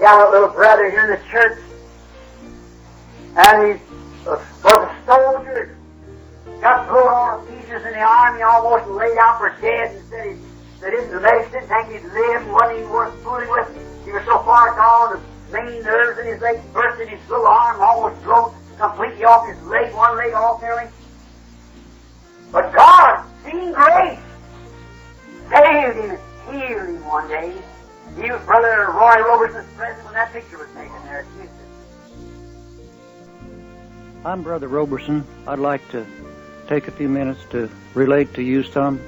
gallant little brother here in the church. And he was a soldier, got blown all to pieces in the army, almost laid out for dead, and said the medics didn't think he'd live and wasn't even worth fooling with. He was so far gone, the main nerves in his legs burst in his little arm, almost broke completely off his leg, one leg off nearly. But God, seeing grace, saved him and healed him one day. He was Brother Roy Roberson's present when that picture was taken there at Houston. I'm Brother Roberson. I'd like to take a few minutes to relate to you some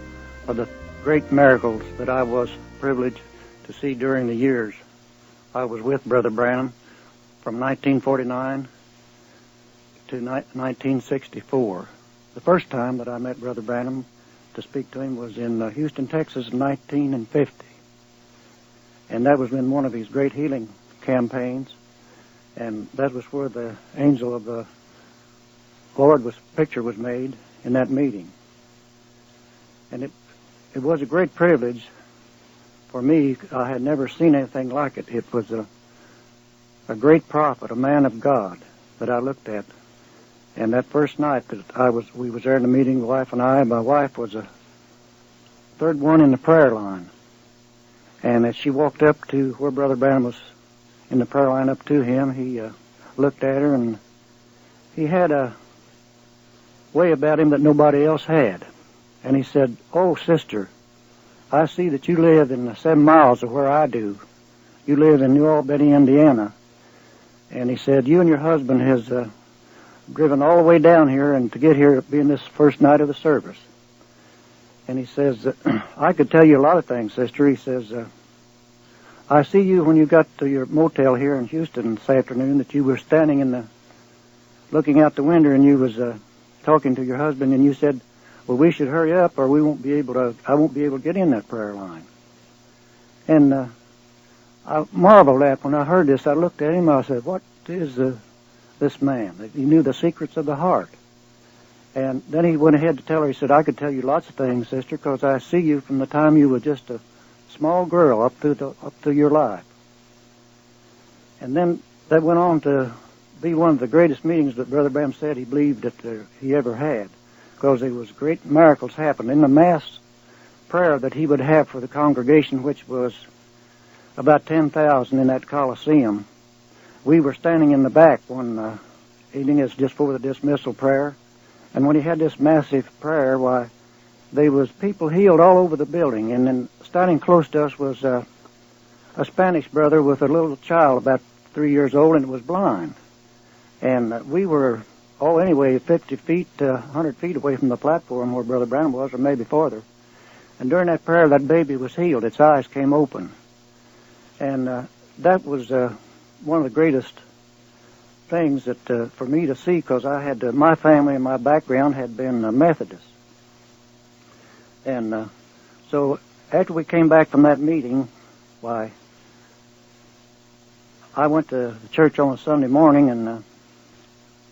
of the great miracles that I was privileged to see during the years I was with Brother Branham from 1949 to 1964. The first time that I met Brother Branham to speak to him was in Houston, Texas in 1950. And that was in one of his great healing campaigns. And that was where the angel of the Lord picture was made in that meeting. And it was a great privilege for me. I had never seen anything like it. It was a great prophet, a man of God that I looked at. And that first night that we was there in the meeting, the wife and I, my wife was a third one in the prayer line. And as she walked up to where Brother Branham was in the prayer line up to him, he looked at her, and he had a way about him that nobody else had. And he said, "Oh, sister, I see that you live in 7 miles of where I do. You live in New Albany, Indiana." And he said, "You and your husband has driven all the way down here and to get here being this first night of the service." And he says, "I could tell you a lot of things, sister." He says, "I see you when you got to your motel here in Houston this afternoon, that you were standing looking out the window, and you was talking to your husband, and you said, 'Well, we should hurry up or I won't be able to get in that prayer line.'" And I marveled at when I heard this. I looked at him, I said, "What is this man?" He knew the secrets of the heart. And then he went ahead to tell her, he said, "I could tell you lots of things, sister, because I see you from the time you were just a small girl up to your life." And then that went on to be one of the greatest meetings that Brother Branham said he believed that he ever had, because there was great miracles happened in the mass prayer that he would have for the congregation, which was about 10,000 in that Coliseum. We were standing in the back one evening, it's just before the dismissal prayer, and when he had this massive prayer, why, there was people healed all over the building, and then standing close to us was a Spanish brother with a little child about 3 years old, and was blind. And we were, 50 feet to 100 feet away from the platform where Brother Branham was, or maybe farther. And during that prayer, that baby was healed. Its eyes came open. And that was one of the greatest things that for me to see, because I had my family and my background had been Methodist. And so after we came back from that meeting, why, I went to the church on a Sunday morning, and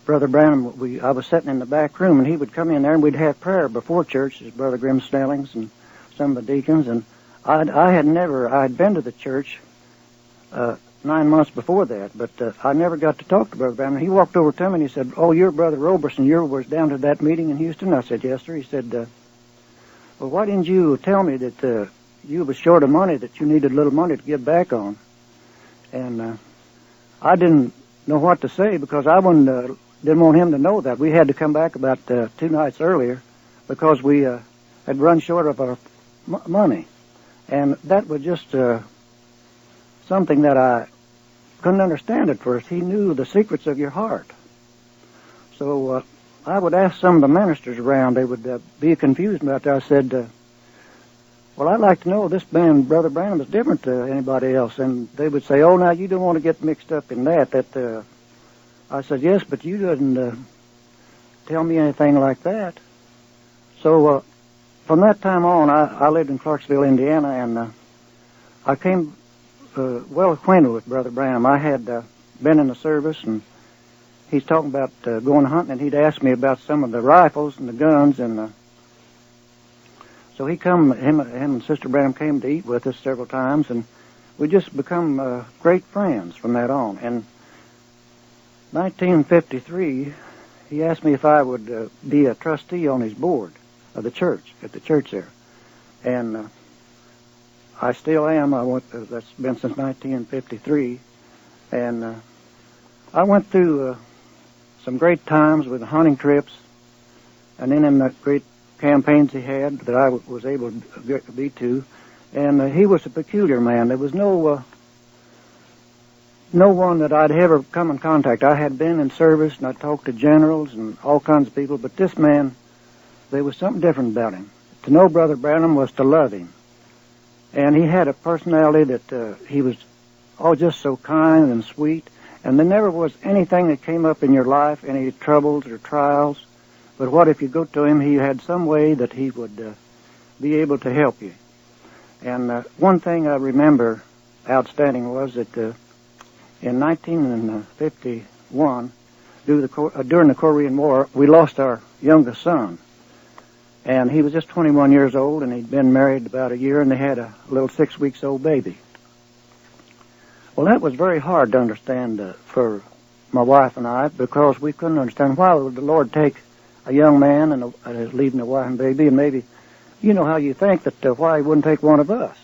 Brother Branham, I was sitting in the back room, and he would come in there, and we'd have prayer before church, as Brother Grim Snellings and some of the deacons. And I had been to the church 9 months before that, but I never got to talk to Brother Branham. He walked over to me and he said, "Oh, you're Brother Roberson. You was down to that meeting in Houston?" I said, "Yes, sir." He said, "Well, why didn't you tell me that you was short of money, that you needed a little money to give back on?" And I didn't know what to say, because I didn't want him to know that. We had to come back about 2 nights earlier because we had run short of our money. And that was just something that I couldn't understand at first. He knew the secrets of your heart. So I would ask some of the ministers around. They would be confused about that. I said, "Well, I'd like to know, this man, Brother Branham, is different to anybody else." And they would say, "Oh, now, you don't want to get mixed up in that." I said, "Yes, but you didn't tell me anything like that." So from that time on, I lived in Clarksville, Indiana, and I came well acquainted with Brother Branham. I had been in the service, and he's talking about going hunting, and he'd asked me about some of the rifles and the guns, and so him and Sister Branham came to eat with us several times, and we just become great friends from that on. And 1953, he asked me if I would be a trustee on his board of the church, at the church there. And I still am. That's been since 1953. And I went through some great times with hunting trips, and then in the great campaigns he had that I was able to be to. And he was a peculiar man. There was no one that I'd ever come in contact. I had been in service, and I talked to generals and all kinds of people, but this man, there was something different about him. To know Brother Branham was to love him. And he had a personality that he was just so kind and sweet. And there never was anything that came up in your life, any troubles or trials. But what if you go to him, he had some way that he would be able to help you. And one thing I remember outstanding was that in 1951, during the Korean War, we lost our youngest son. And he was just 21 years old, and he'd been married about a year, and they had a little 6-week-old baby. Well, that was very hard to understand for my wife and I, because we couldn't understand why would the Lord take a young man and leaving a wife and baby, and maybe, you know how you think that why he wouldn't take one of us.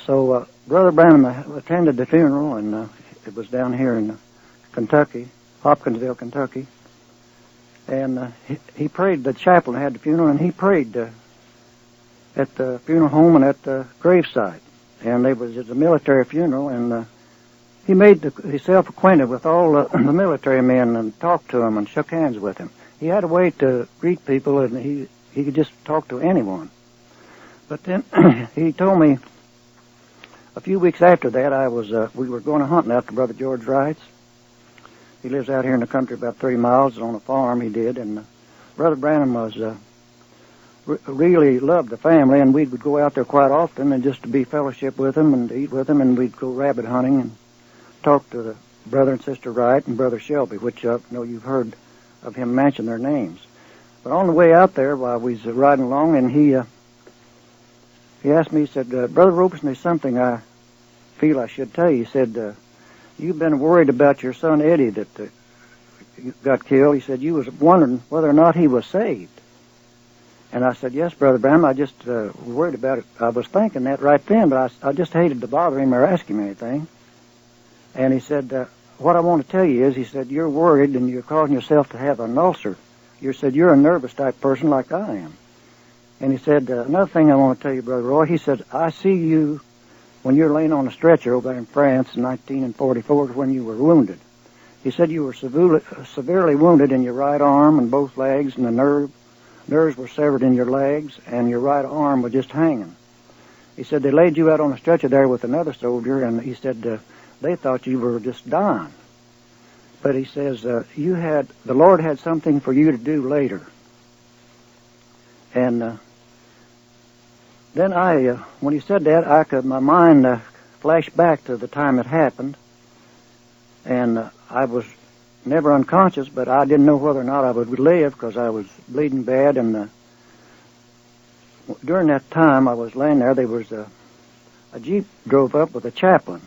So Brother Branham attended the funeral, and it was down here in Kentucky, Hopkinsville, Kentucky. And he prayed. The chaplain had the funeral, and he prayed at the funeral home and at the gravesite. And it was a military funeral, and he made himself acquainted with all the military men and talked to them and shook hands with them. He had a way to greet people, and he could just talk to anyone. But then he told me a few weeks after that, we were going hunting out to Brother George Wright's. He lives out here in the country about 3 miles on a farm he did, and Brother Branham was really loved the family, and we would go out there quite often and just to be fellowship with them and to eat with them, and we'd go rabbit hunting and talk to the Brother and Sister Wright and Brother Shelby, which I know you've heard of him mention their names. But on the way out there, while we was riding along, and he asked me, he said, Brother Roberson, there's something I feel I should tell you. He said, you've been worried about your son Eddie that got killed. He said, you was wondering whether or not he was saved. And I said, yes, Brother Branham, I just worried about it. I was thinking that right then, but I just hated to bother him or ask him anything. And he said, what I want to tell you is, he said, you're worried and you're causing yourself to have an ulcer. You said, you're a nervous type person like I am. And he said, another thing I want to tell you, Brother Roy, he said, I see you when you're laying on a stretcher over in France in 1944 when you were wounded. He said you were severely wounded in your right arm and both legs, and the nerves were severed in your legs, and your right arm was just hanging. He said they laid you out on a stretcher there with another soldier, and he said they thought you were just dying. But he says the Lord had something for you to do later. And then when he said that, my mind flashed back to the time it happened, and I was never unconscious, but I didn't know whether or not I would live because I was bleeding bad. And during that time I was laying there, there was a Jeep drove up with a chaplain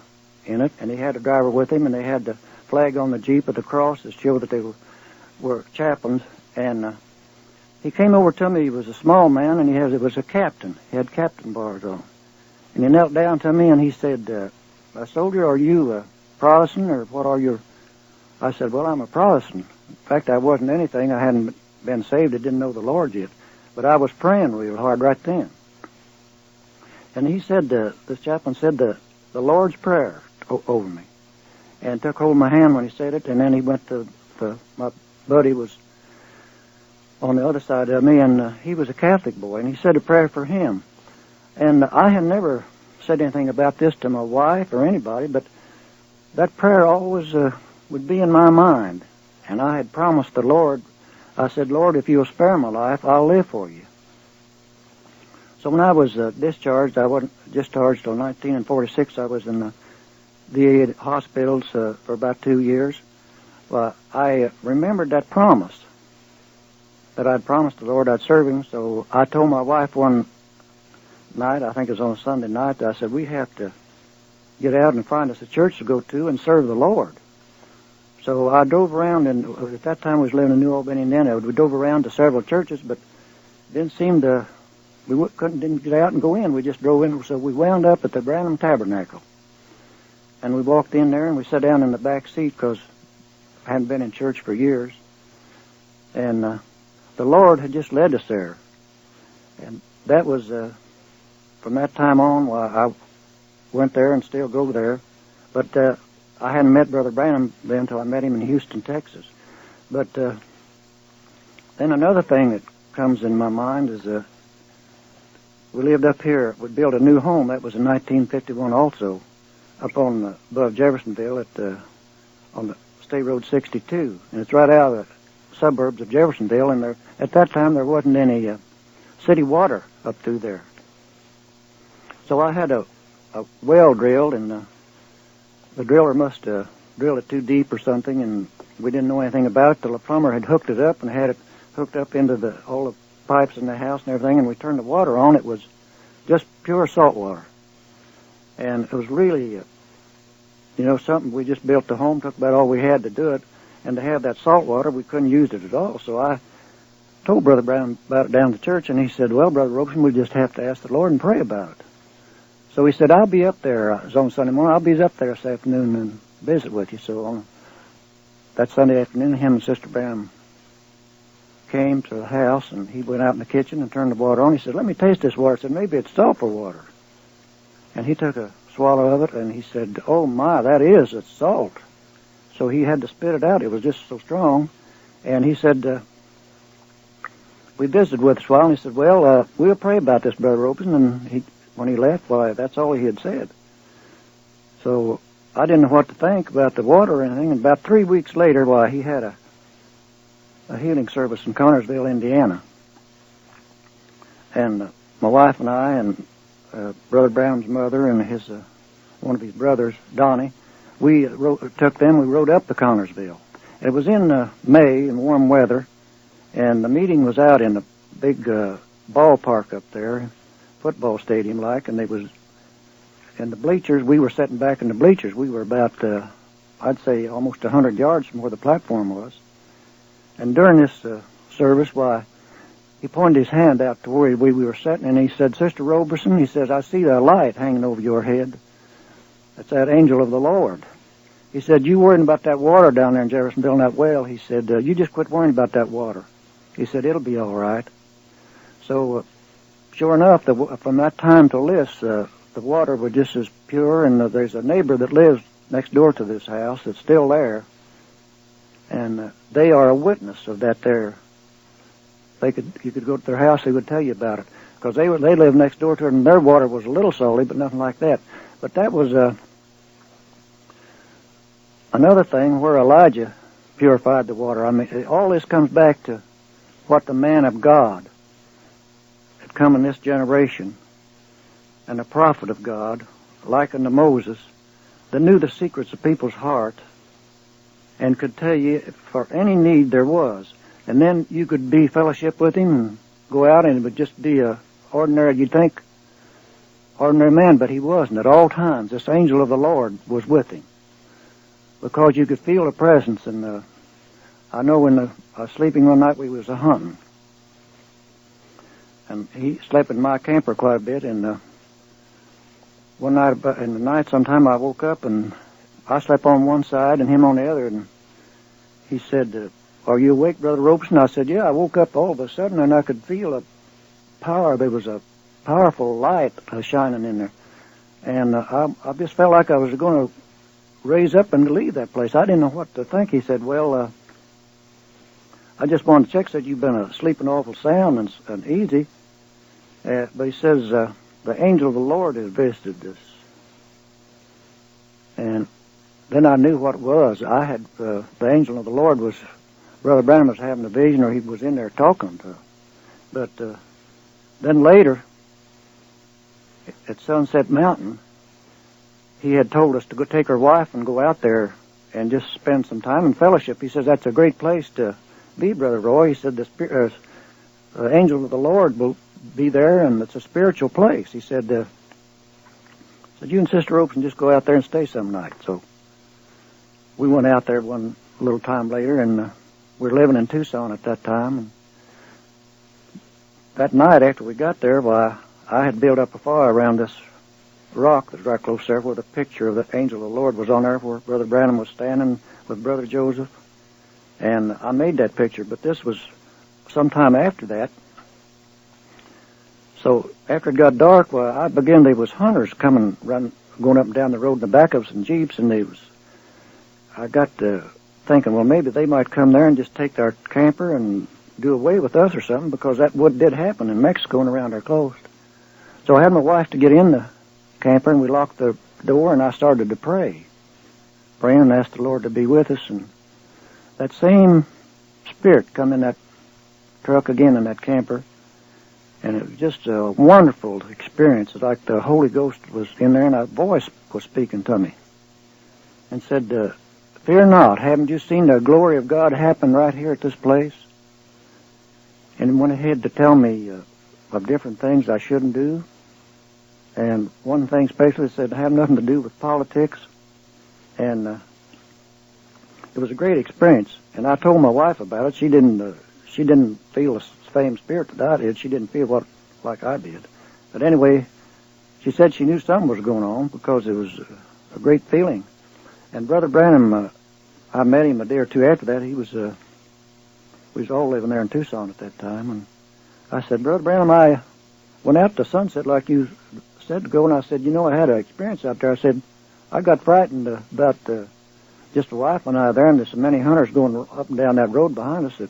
in it, and he had a driver with him, and they had the flag on the Jeep with the cross to show that they were chaplains. And he came over to me. He was a small man, and it was a captain. He had captain bars on. And he knelt down to me, and he said, soldier, are you a Protestant, or what are your... I said, well, I'm a Protestant. In fact, I wasn't anything. I hadn't been saved. I didn't know the Lord yet. But I was praying real hard right then. And he said, the chaplain said the Lord's Prayer over me, and took hold of my hand when he said it, and then he went to my buddy was on the other side of me, and he was a Catholic boy, and he said a prayer for him. And I had never said anything about this to my wife or anybody, but that prayer always would be in my mind. And I had promised the Lord, I said, Lord, if you'll spare my life, I'll live for you. So when I was discharged, I wasn't discharged till 1946. I was in the VA hospitals for about 2 years. Well, I remembered that promise, that I'd promised the Lord I'd serve him. So I told my wife one night, I think it was on a Sunday night, I said, we have to get out and find us a church to go to and serve the Lord. So I drove around, and at that time we was living in New Albany, Indiana. We drove around to several churches, but didn't didn't get out and go in. We just drove in, so we wound up at the Branham Tabernacle. And we walked in there, and we sat down in the back seat because I hadn't been in church for years. And the Lord had just led us there. And that was, from that time on, I went there and still go there. But I hadn't met Brother Branham then until I met him in Houston, Texas. But then another thing that comes in my mind is we lived up here. We built a new home. That was in 1951 also, up on above Jeffersonville on the State Road 62. And it's right out of the suburbs of Jeffersonville. And at that time there wasn't any city water up through there. So I had a well drilled, and the driller must have drilled it too deep or something, and we didn't know anything about it till the plumber had hooked it up and had it hooked up into all the pipes in the house and everything, and we turned the water on. It was just pure salt water. And it was really, something. We just built the home, took about all we had to do it, and to have that salt water, we couldn't use it at all. So I told Brother Branham about it down at the church, and he said, well, Brother Roberson, we just have to ask the Lord and pray about it. So he said, I'll be up there. It was on Sunday morning. I'll be up there this afternoon and visit with you. So on that Sunday afternoon, him and Sister Branham came to the house, and he went out in the kitchen and turned the water on. He said, let me taste this water. I said, maybe it's sulfur water. And he took a swallow of it, and he said, oh, my, it's salt. So he had to spit it out. It was just so strong. And he said, we visited with us a while, and he said, well, we'll pray about this, Brother Roberson. And when he left, that's all he had said. So I didn't know what to think about the water or anything. And about 3 weeks later, he had a healing service in Connersville, Indiana. And my wife and I and Brother Brown's mother and one of his brothers, Donnie, we rode up to Connersville. It was in May in warm weather, and the meeting was out in the big ballpark up there, football stadium like, and in the bleachers. We were sitting back in the bleachers. We were about, I'd say, almost 100 yards from where the platform was. And during this service, he pointed his hand out to where we were sitting, and he said, Sister Roberson, he says, I see that light hanging over your head. That's that angel of the Lord. He said, you worrying about that water down there in Jeffersonville in that well. He said, you just quit worrying about that water. He said, it'll be all right. So, sure enough, from that time till this, the water was just as pure, and there's a neighbor that lives next door to this house that's still there, and they are a witness of that there. You could go to their house, they would tell you about it, because they lived next door to it, and their water was a little salty, but nothing like that. But that was another thing where Elijah purified the water. I mean, all this comes back to what the man of God had come in this generation, and the prophet of God, like unto Moses, that knew the secrets of people's heart and could tell you for any need there was. And then you could be fellowship with him and go out, and it would just be a ordinary, you'd think, ordinary man, but he wasn't. At all times, this angel of the Lord was with him, because you could feel the presence. And I know when I was sleeping one night, we was hunting, and he slept in my camper quite a bit. And one night in the night, sometime I woke up, and I slept on one side and him on the other. And he said, are you awake, Brother Roberson? I said, yeah. I woke up all of a sudden, and I could feel a power. There was a powerful light shining in there. And I just felt like I was going to raise up and leave that place. I didn't know what to think. He said, well, I just wanted to check. Said, you've been sleeping awful sound and easy. But he says, the angel of the Lord has visited us. And then I knew what it was. I had, the angel of the Lord was, Brother Branham was having a vision, or he was in there talking to her. But then later, at Sunset Mountain, he had told us to go take our wife and go out there and just spend some time in fellowship. He says, that's a great place to be, Brother Roy. He said, the angel of the Lord will be there, and it's a spiritual place. He said, said, you and Sister Roberson just go out there and stay some night. So we went out there one little time later, and we were living in Tucson at that time. And that night after we got there, why, I had built up a fire around this rock that's right close there where the picture of the angel of the Lord was on there, where Brother Branham was standing with Brother Joseph. And I made that picture, but this was sometime after that. So after it got dark, well, I began, there was hunters coming, going up and down the road in the back of some Jeeps, and I got to thinking, well, maybe they might come there and just take our camper and do away with us or something, because that did happen in Mexico and around our coast. So I had my wife to get in the camper, and we locked the door, and I started to pray, praying and asked the Lord to be with us. And that same spirit come in that truck again in that camper, and it was just a wonderful experience. It's like the Holy Ghost was in there, and a voice was speaking to me and said, fear not, haven't you seen the glory of God happen right here at this place? And went ahead to tell me of different things I shouldn't do. And one thing especially said it had nothing to do with politics. And it was a great experience. And I told my wife about it. She didn't feel the same spirit that I did. She didn't feel like I did. But anyway, she said she knew something was going on because it was a great feeling. And Brother Branham, I met him a day or two after that. We was all living there in Tucson at that time. And I said, Brother Branham, I went out to Sunset like you said to go, and I said, you know, I had an experience out there. I said, I got frightened about just the wife and I there, and there's so many hunters going up and down that road behind us that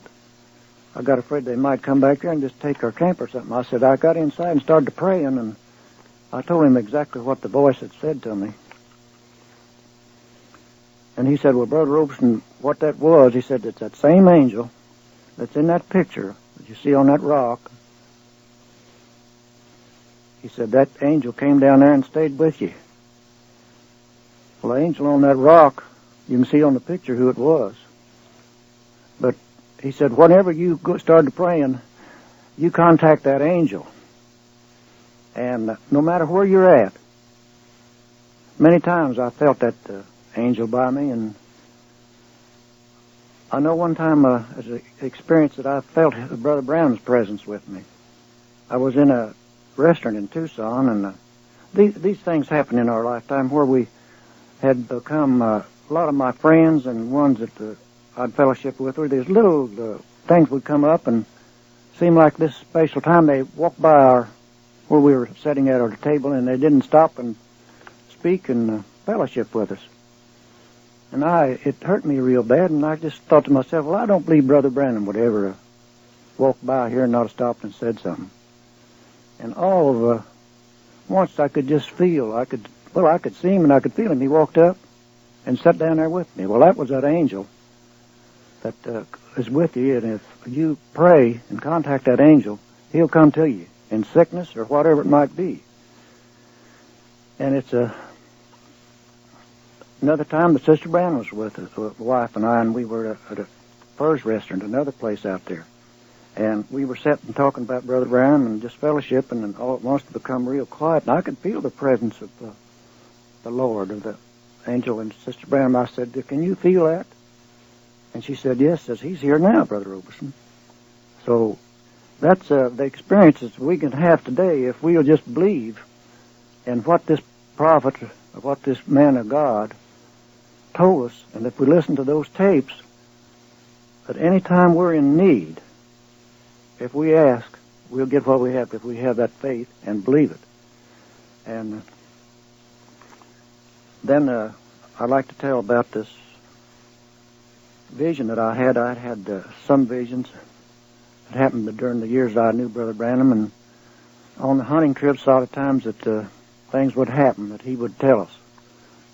I got afraid they might come back here and just take our camp or something. I said, I got inside and started praying, and I told him exactly what the voice had said to me. And he said, well, Brother Roberson, what that was, he said, it's that same angel that's in that picture that you see on that rock. He said, that angel came down there and stayed with you. Well, the angel on that rock, you can see on the picture who it was. But he said, whenever you started praying, you contact that angel. And no matter where you're at, many times I felt that angel by me. And I know one time as an experience that I felt Brother Branham's presence with me. I was in a restaurant in Tucson, and these things happen in our lifetime where we had become a lot of my friends and ones that I'd fellowship with. There's little things would come up and seem like this special time they walked by where we were sitting at our table, and they didn't stop and speak and fellowship with us. And it hurt me real bad, and I just thought to myself, well, I don't believe Brother Branham would ever walk by here and not have stopped and said something. And all of once I could just feel, I could see him and I could feel him. He walked up and sat down there with me. Well, that was that angel that is with you, and if you pray and contact that angel, he'll come to you in sickness or whatever it might be. And it's another time that Sister Branham was with us, the wife and I, and we were at a Furs restaurant, another place out there. And we were sitting talking about Brother Branham and just fellowshipping, and all at once to become real quiet. And I could feel the presence of the Lord, of the angel. And Sister Branham, I said, can you feel that? And she said, yes. Says, he's here now, Brother Roberson. So that's the experiences we can have today if we'll just believe in what this prophet, what this man of God told us. And if we listen to those tapes, at any time we're in need, if we ask, we'll get what we have if we have that faith and believe it. And then I'd like to tell about this vision that I had. I had some visions that happened during the years I knew Brother Branham, and on the hunting trips, a lot of times that things would happen that he would tell us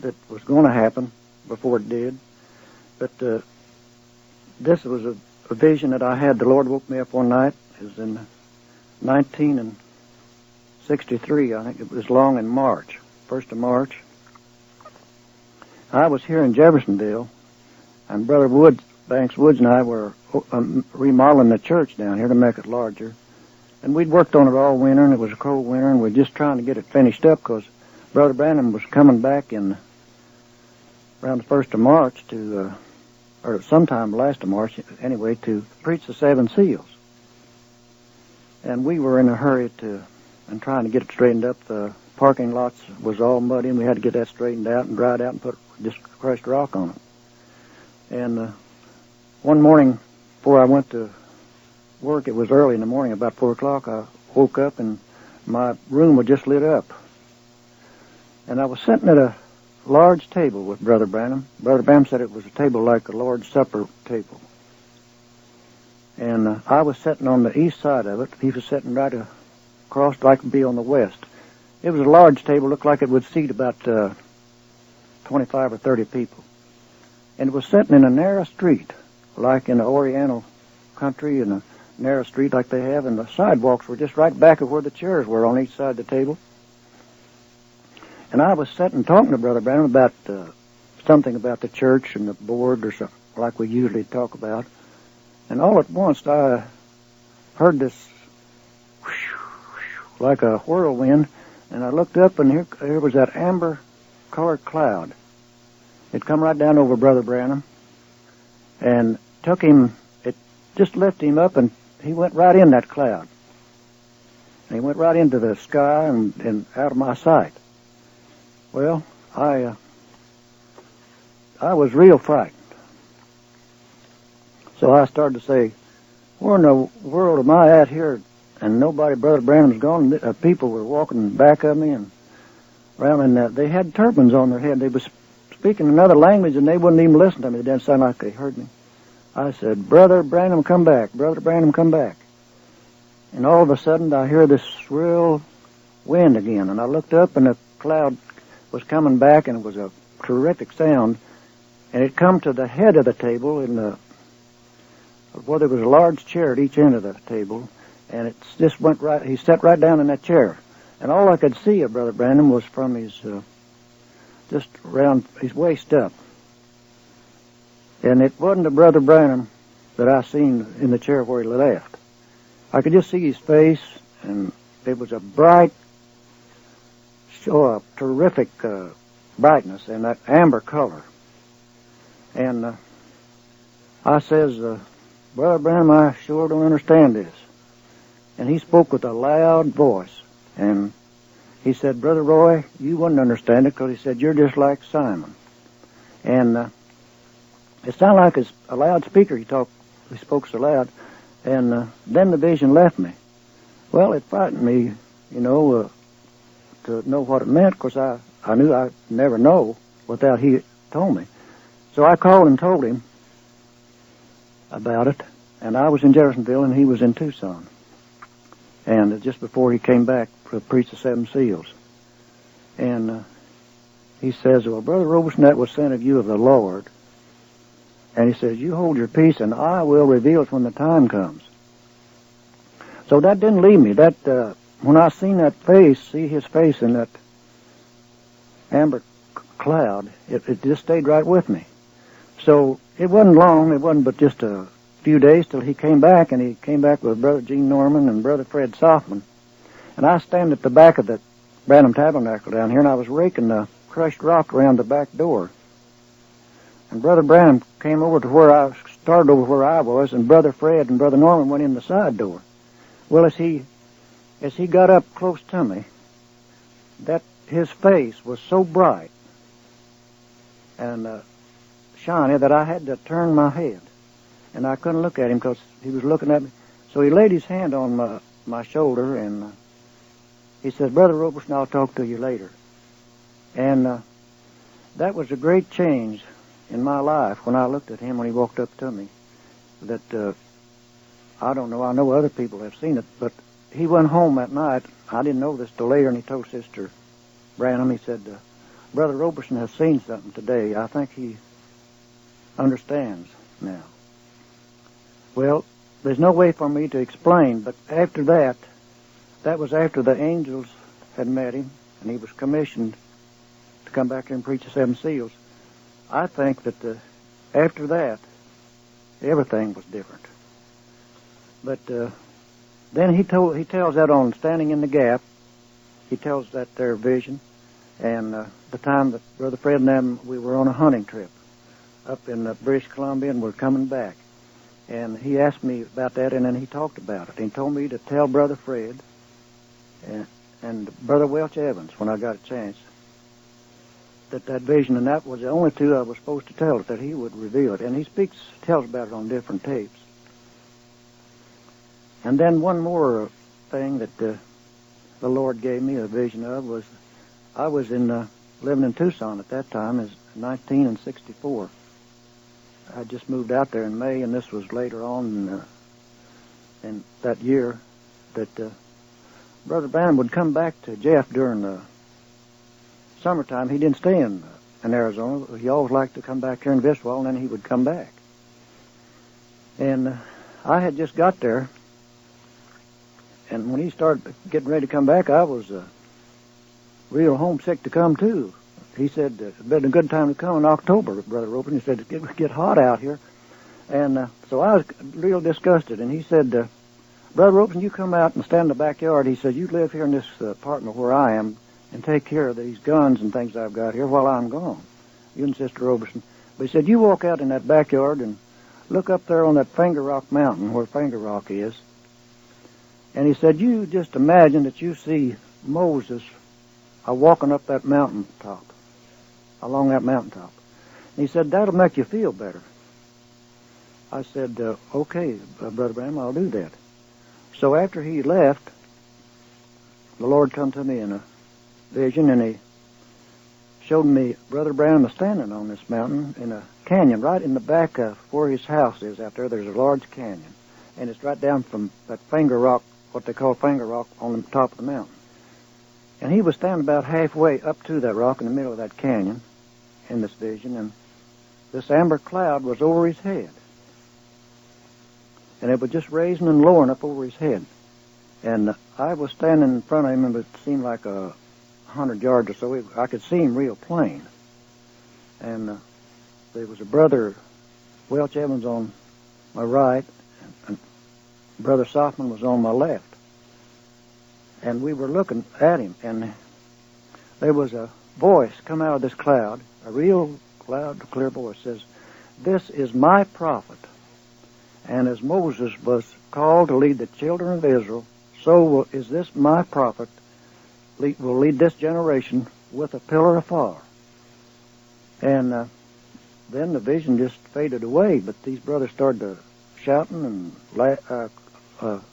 that was going to happen before it did. But this was a vision that I had. The Lord woke me up one night. It was in 1963. I think it was long in March, 1st of March. I was here in Jeffersonville, and Brother Banks Woods and I were remodeling the church down here to make it larger. And we'd worked on it all winter, and it was a cold winter, and we were just trying to get it finished up because Brother Branham was coming back in around the 1st of March to, or sometime last of March anyway, to preach the 7 seals. And we were in a hurry and trying to get it straightened up. The parking lots was all muddy, and we had to get that straightened out and dried out and put just crushed rock on it. And one morning before I went to work, it was early in the morning, about 4 o'clock, I woke up and my room was just lit up. And I was sitting at a large table with Brother Branham. Brother Branham said it was a table like a Lord's Supper table. And I was sitting on the east side of it. He was sitting right across like to be on the west. It was a large table, looked like it would seat about 25 or 30 people. And it was sitting in a narrow street, like in the Oriental country, in a narrow street like they have, and the sidewalks were just right back of where the chairs were on each side of the table. And I was sitting talking to Brother Branham about something about the church and the board or something like we usually talk about. And all at once I heard this whoosh, whoosh, like a whirlwind, and I looked up and here was that amber-colored cloud. It come right down over Brother Branham and took him, it just lifted him up and he went right in that cloud. And he went right into the sky and out of my sight. Well, I was real frightened. So I started to say, where in the world am I at here? And nobody, Brother Branham's gone. People were walking back of me and around, and they had turbans on their head. They was speaking another language, and they wouldn't even listen to me. It didn't sound like they heard me. I said, Brother Branham, come back. Brother Branham, come back. And all of a sudden, I hear this shrill wind again, and I looked up, and the cloud was coming back, and it was a terrific sound, and it come to the head of the table where there was a large chair at each end of the table, and it just went right, he sat right down in that chair. And all I could see of Brother Branham was from his, just around his waist up. And it wasn't the Brother Branham that I seen in the chair where he left. I could just see his face, and it was a bright, a terrific brightness and that amber color. And I says, Brother Branham, I sure don't understand this. And he spoke with a loud voice. And he said, Brother Roy, you wouldn't understand it, because he said, you're just like Simon. And it sounded like a loudspeaker. He spoke so loud. And then the vision left me. Well, it frightened me, to know what it meant, because I knew I'd never know without he told me. So I called and told him about it, and I was in Jeffersonville and he was in Tucson. And just before he came back to preach the 7 seals. And he says, well, Brother Roberson, that was sent of you of the Lord. And he says, you hold your peace and I will reveal it when the time comes. So that didn't leave me. That when I seen that face, see his face in that amber cloud, it just stayed right with me. So it wasn't long, it wasn't but just a few days till he came back, and he came back with Brother Gene Norman and Brother Fred Softman. And I stand at the back of the Branham Tabernacle down here, and I was raking the crushed rock around the back door. And Brother Branham came over to started over where I was, and Brother Fred and Brother Norman went in the side door. Well, as he got up close to me, that his face was so bright and shiny that I had to turn my head. And I couldn't look at him because he was looking at me. So he laid his hand on my shoulder, and he said, Brother Roberson, I'll talk to you later. And that was a great change in my life when I looked at him when he walked up to me. That, I don't know, I know other people have seen it, but he went home that night. I didn't know this till later, and he told Sister Branham, he said, Brother Roberson has seen something today. I think he understands now. Well, there's no way for me to explain, but after that was after the angels had met him, and he was commissioned to come back here and preach the 7 seals. I think that after that, everything was different. But then he tells that on Standing in the Gap. He tells that their vision, And the time that Brother Fred and them, we were on a hunting trip up in British Columbia, and we're coming back. And he asked me about that, and then he talked about it. He told me to tell Brother Fred and Brother Welch Evans, when I got a chance, that vision, and that was the only two I was supposed to tell it, that he would reveal it. And he tells about it on different tapes. And then one more thing that the Lord gave me a vision of was, I was living in Tucson at that time, as 1964. I just moved out there in May, and this was later on in that year that Brother Branham would come back to Jeff during the summertime. He didn't stay in Arizona. He always liked to come back here and visit a while, and then he would come back. And I had just got there, and when he started getting ready to come back, I was real homesick to come too. He said it'd been a good time to come in October, Brother Roberson. He said it would get hot out here. And so I was real disgusted. And he said, Brother Roberson, you come out and stand in the backyard. He said, you live here in this apartment where I am and take care of these guns and things I've got here while I'm gone, you and Sister Roberson. But he said, you walk out in that backyard and look up there on that Finger Rock Mountain where Finger Rock is. And he said, you just imagine that you see Moses walking up that mountaintop, along that mountaintop. And he said, that'll make you feel better. I said, okay, Brother Branham, I'll do that. So after he left, the Lord come to me in a vision, and he showed me Brother Branham standing on this mountain in a canyon, right in the back of where his house is out there. There's a large canyon, and it's right down from that Finger Rock, what they call Finger Rock, on the top of the mountain. And he was standing about halfway up to that rock in the middle of that canyon in this vision, and this amber cloud was over his head. And it was just raising and lowering up over his head. And I was standing in front of him, and it seemed like 100 yards or so. I could see him real plain. And there was a Brother Welch Evans on my right, and Brother Softman was on my left. And we were looking at him, and there was a voice come out of this cloud, a real loud, clear voice, says, this is my prophet. And as Moses was called to lead the children of Israel, so is this my prophet will lead this generation with a pillar of fire. And then the vision just faded away, but these brothers started shouting and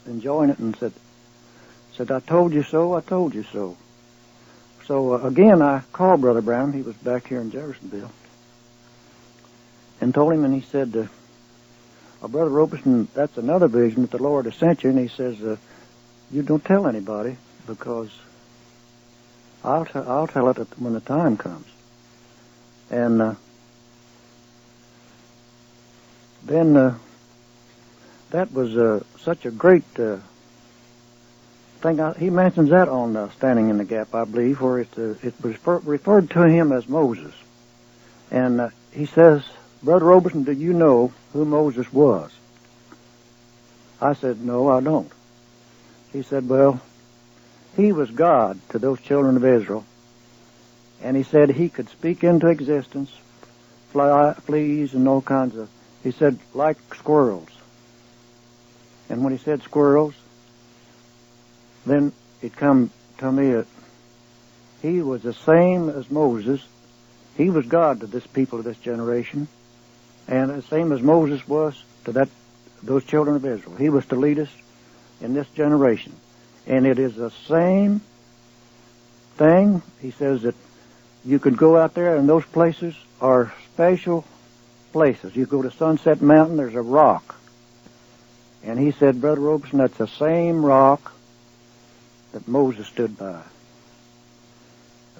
enjoying it, and said, I told you so, I told you so. So again, I called Brother Branham. He was back here in Jeffersonville, and told him, and he said, Brother Roberson, that's another vision that the Lord has sent you. And he says, you don't tell anybody, because I'll tell it when the time comes. And then that was such a great thing. He mentions that on Standing in the Gap, I believe, where it was referred to him as Moses. And he says, Brother Roberson, do you know who Moses was? I said, no, I don't. He said, well, he was God to those children of Israel. And he said he could speak into existence fleas and all kinds of, he said, like squirrels. And when he said squirrels, then it come to me that he was the same as Moses. He was God to this people of this generation, and the same as Moses was to those children of Israel. He was to lead us in this generation. And it is the same thing. He says that you could go out there, and those places are special places. You go to Sunset Mountain, there's a rock. And he said, Brother Roberson, that's the same rock that Moses stood by.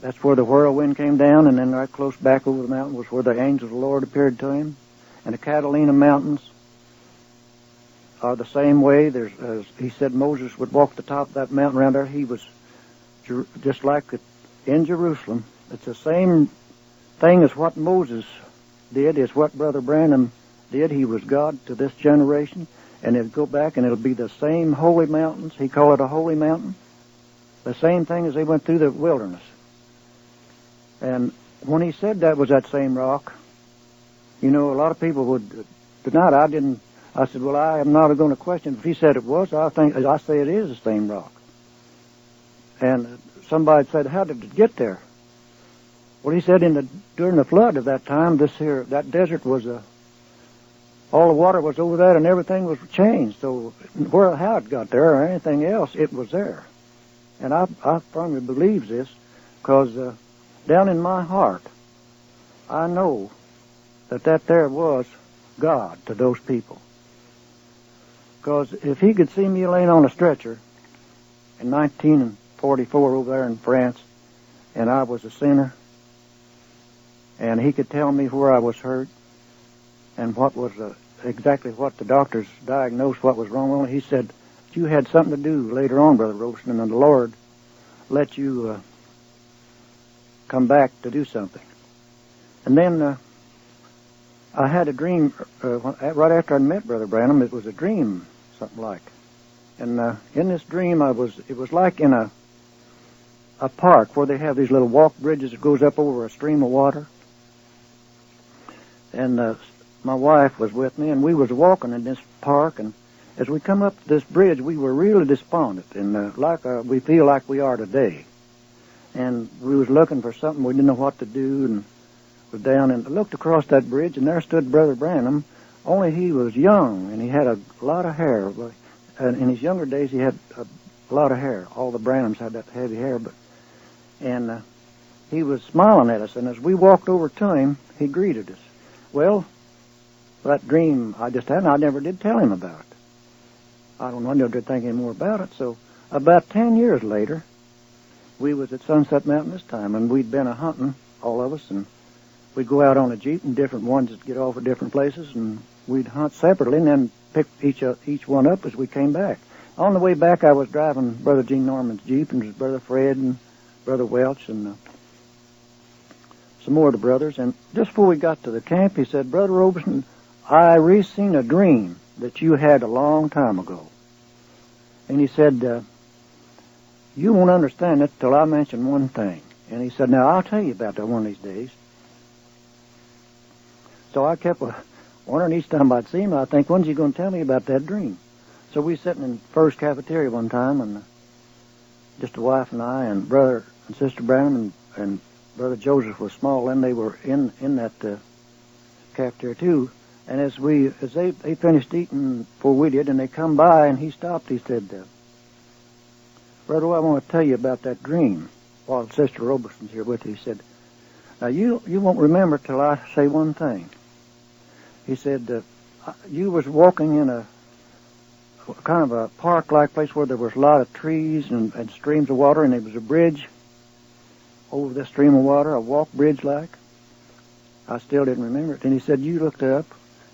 That's where the whirlwind came down, and then right close back over the mountain was where the angel of the Lord appeared to him. And the Catalina Mountains are the same way. He said Moses would walk the top of that mountain around there. He was just like in Jerusalem. It's the same thing as what Moses did, is what Brother Branham did. He was God to this generation. And it'll go back, and it'll be the same holy mountains. He called it a holy mountain. The same thing as they went through the wilderness. And when he said that was that same rock, you know, a lot of people would deny it. I didn't. I said, well, I am not going to question. If he said it was, I say it is the same rock. And somebody said, how did it get there? Well, he said during the flood of that time, that desert was all the water was over that and everything was changed. So how it got there or anything else, it was there. And I firmly believe this because down in my heart, I know that there was God to those people. Because if he could see me laying on a stretcher in 1944 over there in France, and I was a sinner, and he could tell me where I was hurt, and what was exactly what the doctors diagnosed what was wrong with me. He said, you had something to do later on, Brother Roberson, and the Lord let you come back to do something. And then I had a dream right after I met Brother Branham. It was a dream, something like. And in this dream, it was like in a park where they have these little walk bridges that goes up over a stream of water. And my wife was with me, and we was walking in this park, and as we come up this bridge, we were really despondent, and we feel like we are today. And we was looking for something, we didn't know what to do, and was down and looked across that bridge, and there stood Brother Branham, only he was young, and he had a lot of hair. And in his younger days, he had a lot of hair. All the Branhams had that heavy hair, and he was smiling at us, and as we walked over to him, he greeted us. Well, that dream I just had, and I never did tell him about it. I don't know, I never did think any more about it. So about 10 years later, we was at Sunset Mountain this time, and we'd been a-hunting, all of us, and we'd go out on a jeep, and different ones would get off at different places, and we'd hunt separately, and then pick each one up as we came back. On the way back, I was driving Brother Gene Norman's jeep, and it was Brother Fred and Brother Welch and some more of the brothers. And just before we got to the camp, he said, Brother Roberson, I re-seen a dream that you had a long time ago. And he said, you won't understand it till I mention one thing. And he said, now, I'll tell you about that one of these days. So I kept wondering each time I'd see him, I think, when's he going to tell me about that dream? So we sitting in First Cafeteria one time, and just the wife and I, and Brother and Sister Branham and Brother Joseph was small, and they were in that cafeteria too. And as they finished eating before we did, and they come by, and he stopped. He said, Brother, I want to tell you about that dream. While Sister Roberson's here with you, he said, now you won't remember till I say one thing. He said, you was walking in a kind of a park-like place where there was a lot of trees and streams of water, and there was a bridge over this stream of water, a walk bridge-like. I still didn't remember it. And he said, you looked up,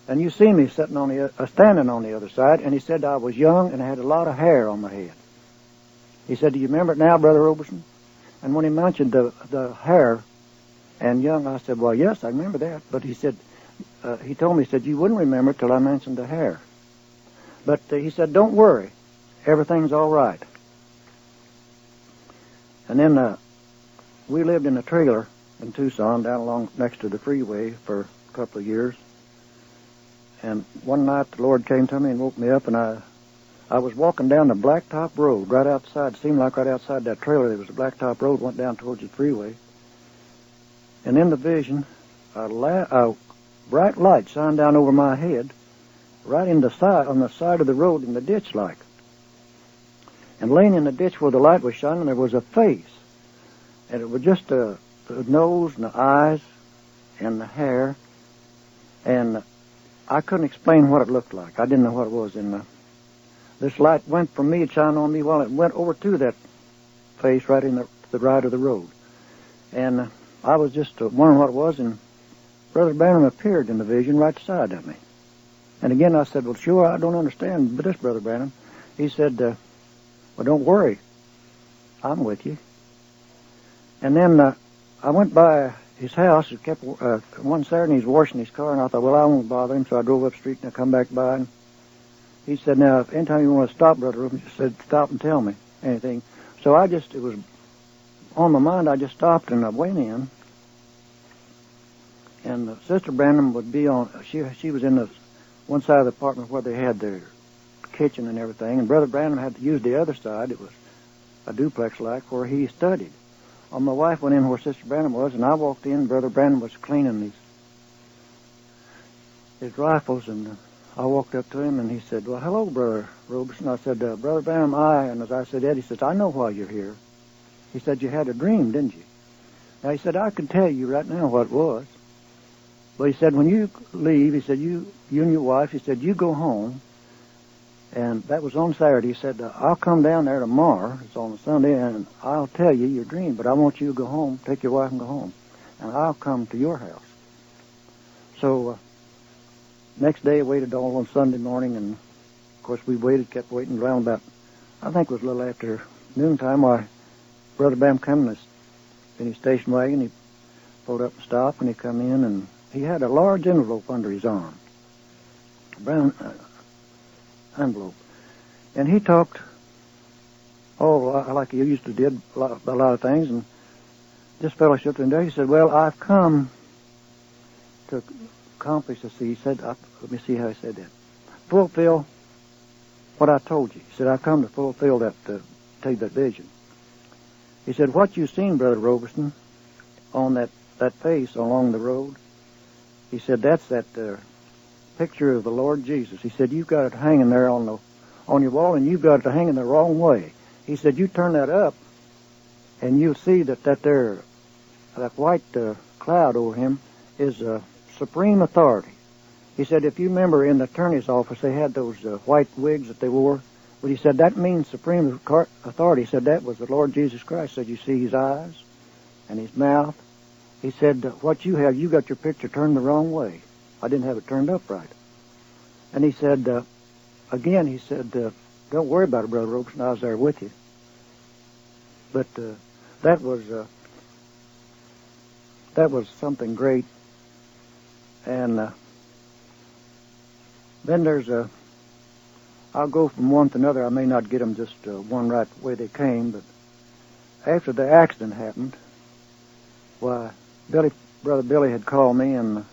and you see me standing on the other side, and he said I was young and I had a lot of hair on my head. He said, do you remember it now, Brother Roberson? And when he mentioned the hair and young, I said, well, yes, I remember that. But he said, he told me, he said, you wouldn't remember it till I mentioned the hair. But he said, don't worry, everything's all right. And then we lived in a trailer in Tucson down along next to the freeway for a couple of years. And one night the Lord came to me and woke me up, and I was walking down the blacktop road right outside. It seemed like right outside that trailer there was a blacktop road went down towards the freeway. And in the vision, a bright light shined down over my head, right on the side of the road in the ditch like. And laying in the ditch where the light was shining, there was a face. And it was just the nose and the eyes and the hair. And I couldn't explain what it looked like. I didn't know what it was. And this light went from me, it shined on me, while it went over to that face right in the right of the road. And I was just wondering what it was, and Brother Branham appeared in the vision right beside of me. And again I said, well, sure, I don't understand but this, Brother Branham. He said, well, don't worry. I'm with you. And then I went by his house. It kept one Saturday, and he's washing his car, and I thought, well, I won't bother him, so I drove up the street, and I come back by, and he said, now, if anytime you want to stop, Brother Rubin, he said, stop and tell me anything. So it was on my mind, I just stopped, and I went in, And Sister Branham would be on, she was in the one side of the apartment where they had their kitchen and everything, and Brother Branham had to use the other side. It was a duplex-like where he studied. My wife went in where Sister Branham was, and I walked in. Brother Branham was cleaning his rifles, and I walked up to him, and he said, "Well, hello, Brother Roberson." I said, "Brother Branham, and as I said, Ed, he says, "I know why you're here." He said, "You had a dream, didn't you?" Now, he said, "I can tell you right now what it was." But he said, "When you leave," he said, you and your wife, he said, "you go home." And that was on Saturday. He said, "I'll come down there tomorrow," it's on a Sunday, "and I'll tell you your dream, but I want you to go home, take your wife and go home, and I'll come to your house." So next day I waited all on Sunday morning, and of course we kept waiting around about, I think it was a little after noontime, why Brother Branham came in his station wagon. He pulled up and stopped, and he come in, and he had a large envelope under his arm, a brown envelope. And he talked, like he used to did, a lot of things, and just fellowship. And there he said, "Well, I've come to accomplish this." He said, let me see how he said that. "Fulfill what I told you." He said, "I've come to fulfill that, take that vision." He said, "What you seen, Brother Roberson, on that face along the road," he said, "that's that picture of the Lord Jesus." He said, "You've got it hanging there on your wall, and you've got it hanging the wrong way." He said, "You turn that up, and you'll see that white cloud over him is supreme authority." He said, "If you remember in the attorney's office, they had those white wigs that they wore. But he said, that means supreme authority." He said, "That was the Lord Jesus Christ." He said, "You see his eyes and his mouth." He said, "What you have, you got your picture turned the wrong way. I didn't have it turned up right." And he said, again, he said, "Don't worry about it, Brother Roberson. I was there with you." But that was something great. And then there's I'll go from one to another. I may not get them just one right the way they came, but after the accident happened, why, Brother Billy had called me and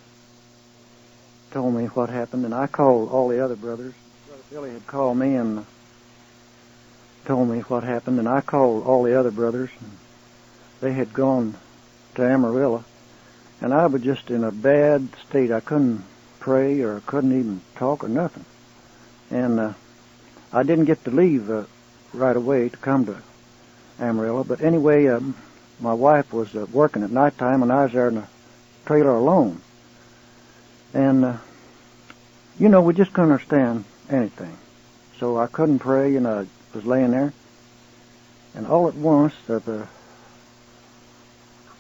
told me what happened, and I called all the other brothers. Brother Billy had called me and told me what happened, and I called all the other brothers. And they had gone to Amarillo, and I was just in a bad state. I couldn't pray or couldn't even talk or nothing. And I didn't get to leave right away to come to Amarillo. But anyway, my wife was working at nighttime, and I was there in a trailer alone. And, we just couldn't understand anything. So I couldn't pray, and I was laying there. And all at once, the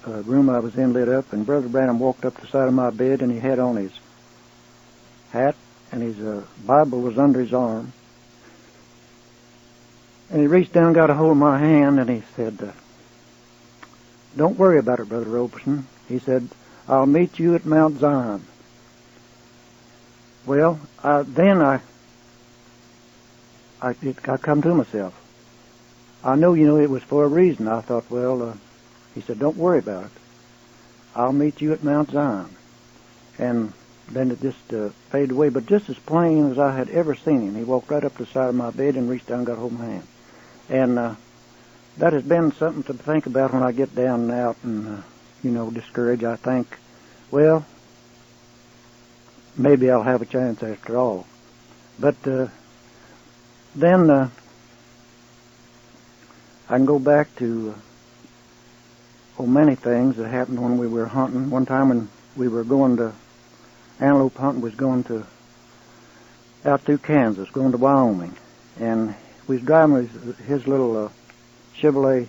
room I was in lit up, and Brother Branham walked up to the side of my bed, and he had on his hat, and his Bible was under his arm. And he reached down, got a hold of my hand, and he said, "Don't worry about it, Brother Roberson." He said, "I'll meet you at Mount Zion." Well, then I come to myself. I know, it was for a reason. I thought, he said, "Don't worry about it. I'll meet you at Mount Zion." And then it just faded away, but just as plain as I had ever seen him. He walked right up to the side of my bed and reached down and got a hold of my hand. And that has been something to think about when I get down and out and, discouraged. I think, maybe I'll have a chance after all. But then I can go back to many things that happened when we were hunting. One time when we were going to antelope hunting, was going out through Kansas, going to Wyoming. And we was driving with his little Chevrolet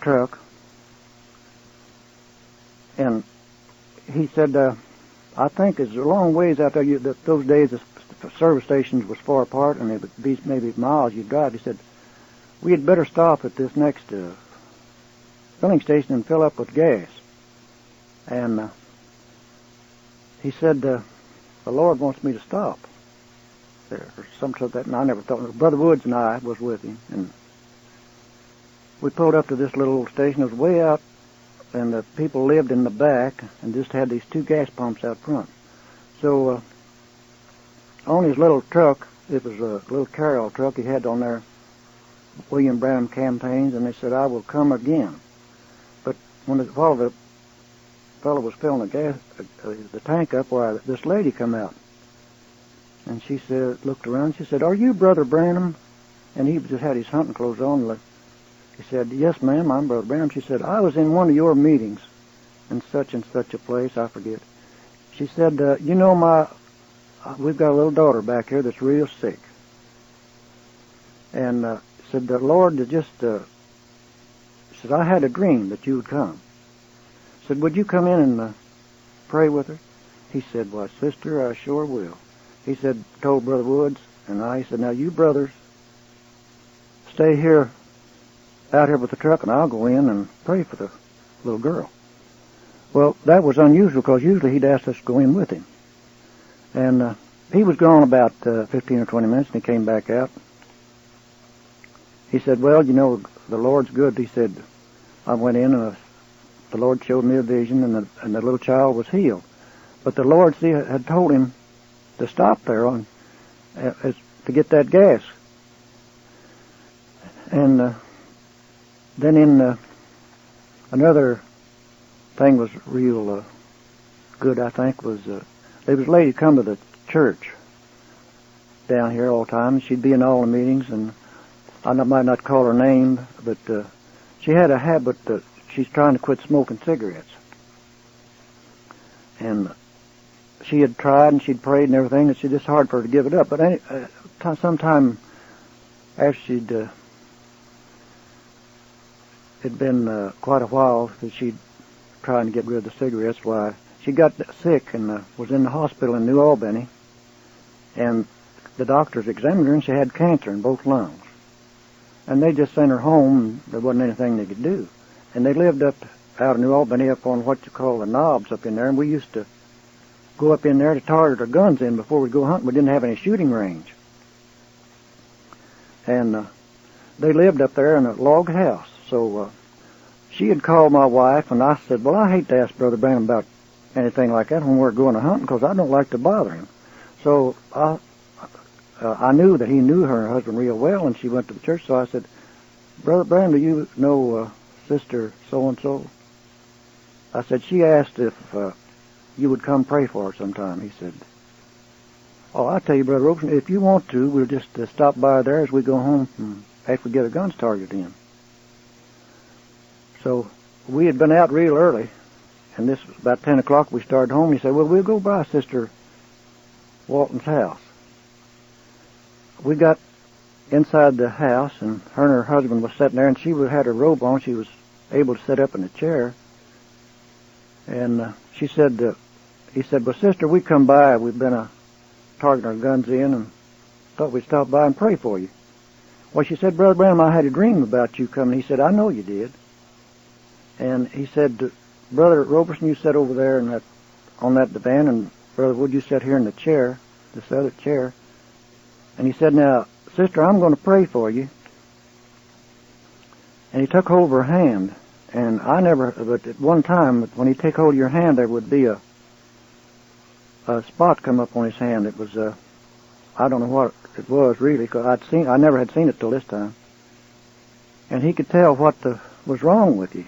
truck. And he said, "I think it's a long ways out there. Those days the service stations was far apart, and it would be maybe miles you'd drive." He said, "We had better stop at this next filling station and fill up with gas." And he said, "The Lord wants me to stop there," or something like that. And I never thought. Brother Woods and I was with him, and we pulled up to this little old station. It was way out the people lived in the back and just had these 2 gas pumps out front. So on his little truck, it was a little carry-all truck, he had on there William Branham campaigns, and they said, "I will come again." But when the fellow was filling the tank up, why, this lady come out. And she said, looked around, she said, "Are you Brother Branham?" And he just had his hunting clothes on. He said, "Yes, ma'am, I'm Brother Branham." She said, "I was in one of your meetings in such and such a place, I forget." She said, "You know, we've got a little daughter back here that's real sick." And said, "The Lord just, said, I had a dream that you would come." Said, "Would you come in and pray with her?" He said, "Why, sister, I sure will." He said, told Brother Woods and he said, "Now you brothers stay here, out here with the truck, and I'll go in and pray for the little girl." Well, that was unusual, because usually he'd ask us to go in with him. And he was gone about 15 or 20 minutes, and he came back out. He said, "Well, you know, the Lord's good." He said, "I went in, and the Lord showed me a vision, and the little child was healed. But the Lord, see, had told him to stop there to get that gas." And then in another thing was real good, I think, was there was a lady come to the church down here all the time. She'd be in all the meetings, and I might not call her name, but she had a habit that she's trying to quit smoking cigarettes. And she had tried, and she'd prayed and everything, and it's just hard for her to give it up. But sometime after it'd been quite a while that she'd trying to get rid of the cigarettes, why, she got sick and was in the hospital in New Albany, and the doctors examined her, and she had cancer in both lungs. And they just sent her home, and there wasn't anything they could do. And they lived up out of New Albany, up on what you call the knobs up in there, and we used to go up in there to target our guns in before we'd go hunting. We didn't have any shooting range. And they lived up there in a log house. So she had called my wife, and I said, "Well, I hate to ask Brother Branham about anything like that when we're going to hunting, because I don't like to bother him." So I knew that he knew her and her husband real well, and she went to the church. So I said, "Brother Branham, do you know Sister so-and-so?" I said, "She asked if you would come pray for her sometime." He said, "Oh, I tell you, Brother Roberson, if you want to, we'll just stop by there as we go home after we get our guns targeted in." So we had been out real early, and this was about 10 o'clock. We started home. He said, "Well, we'll go by Sister Walton's house." We got inside the house, and her husband was sitting there, and she had her robe on. She was able to sit up in a chair. And she said, he said, "Well, sister, we come by. We've been targeting our guns in, and thought we'd stop by and pray for you." Well, she said, "Brother Branham, I had a dream about you coming." He said, "I know you did." And he said, "Brother Roberson, you sat over there on that divan, and Brother Wood, you sat here in the chair, this other chair." And he said, "Now, sister, I'm going to pray for you." And he took hold of her hand. And but at one time, when he'd take hold of your hand, there would be a spot come up on his hand. It was, I don't know what it was really, because I never had seen it till this time. And he could tell what was wrong with you.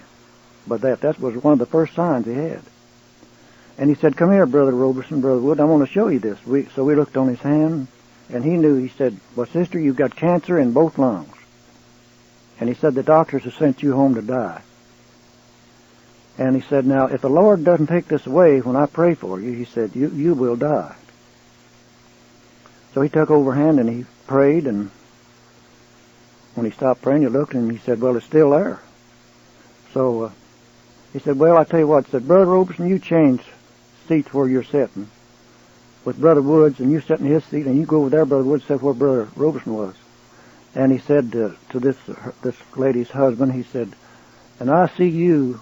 But that was one of the first signs he had. And he said, "Come here, Brother Roberson, Brother Wood, I want to show you this." So we looked on his hand, and he knew. He said, "Well, sister, you've got cancer in both lungs." And he said, "The doctors have sent you home to die." And he said, "Now, if the Lord doesn't take this away when I pray for you," he said, you will die." So he took over her hand and he prayed, and when he stopped praying, he looked and he said, "Well, it's still there." So he said, "Well, I tell you what," he said, "Brother Roberson, you change seats where you're sitting with Brother Woods, and you sit in his seat, and you go over there, Brother Woods, sit where Brother Roberson was." And he said to this lady's husband, he said, "And I see you,"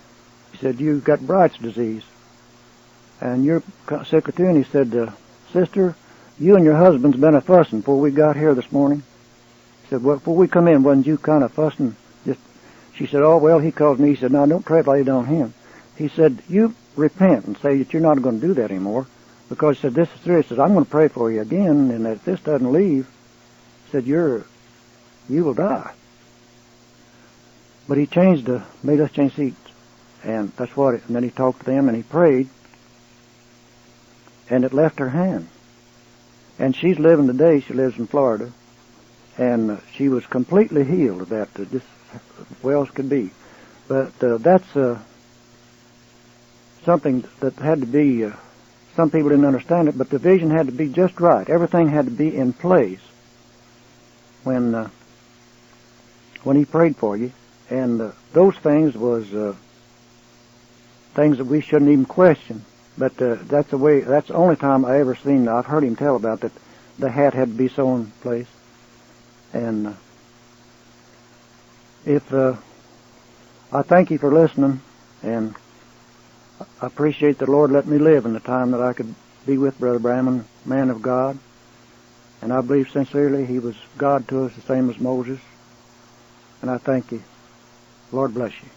he said, "you've got Bright's disease, and you're sick too." And he said, "Sister, you and your husband's been a-fussing before we got here this morning." He said, "Well, before we come in, wasn't you kind of fussing?" She said, "Oh, well, he calls me." He said, "No, don't try to lay it on him." he said, you repent and say that you're not going to do that anymore, because he said, this is serious. He said, I'm going to pray for you again, and if this doesn't leave, he said, you will die. But he made us change seats, and that's what and then he talked to them, and he prayed, and it left her hand. And she's living today, she lives in Florida, and she was completely healed of that, just as well as could be. But that's something that had to be, some people didn't understand it, but the vision had to be just right. Everything had to be in place when he prayed for you. And those things was things that we shouldn't even question. But that's the only time I ever seen, I've heard him tell about that the hat had to be so in place. And I thank you for listening, and I appreciate the Lord letting me live in the time that I could be with Brother Branham, man of God. And I believe sincerely he was God to us the same as Moses. And I thank you. Lord bless you.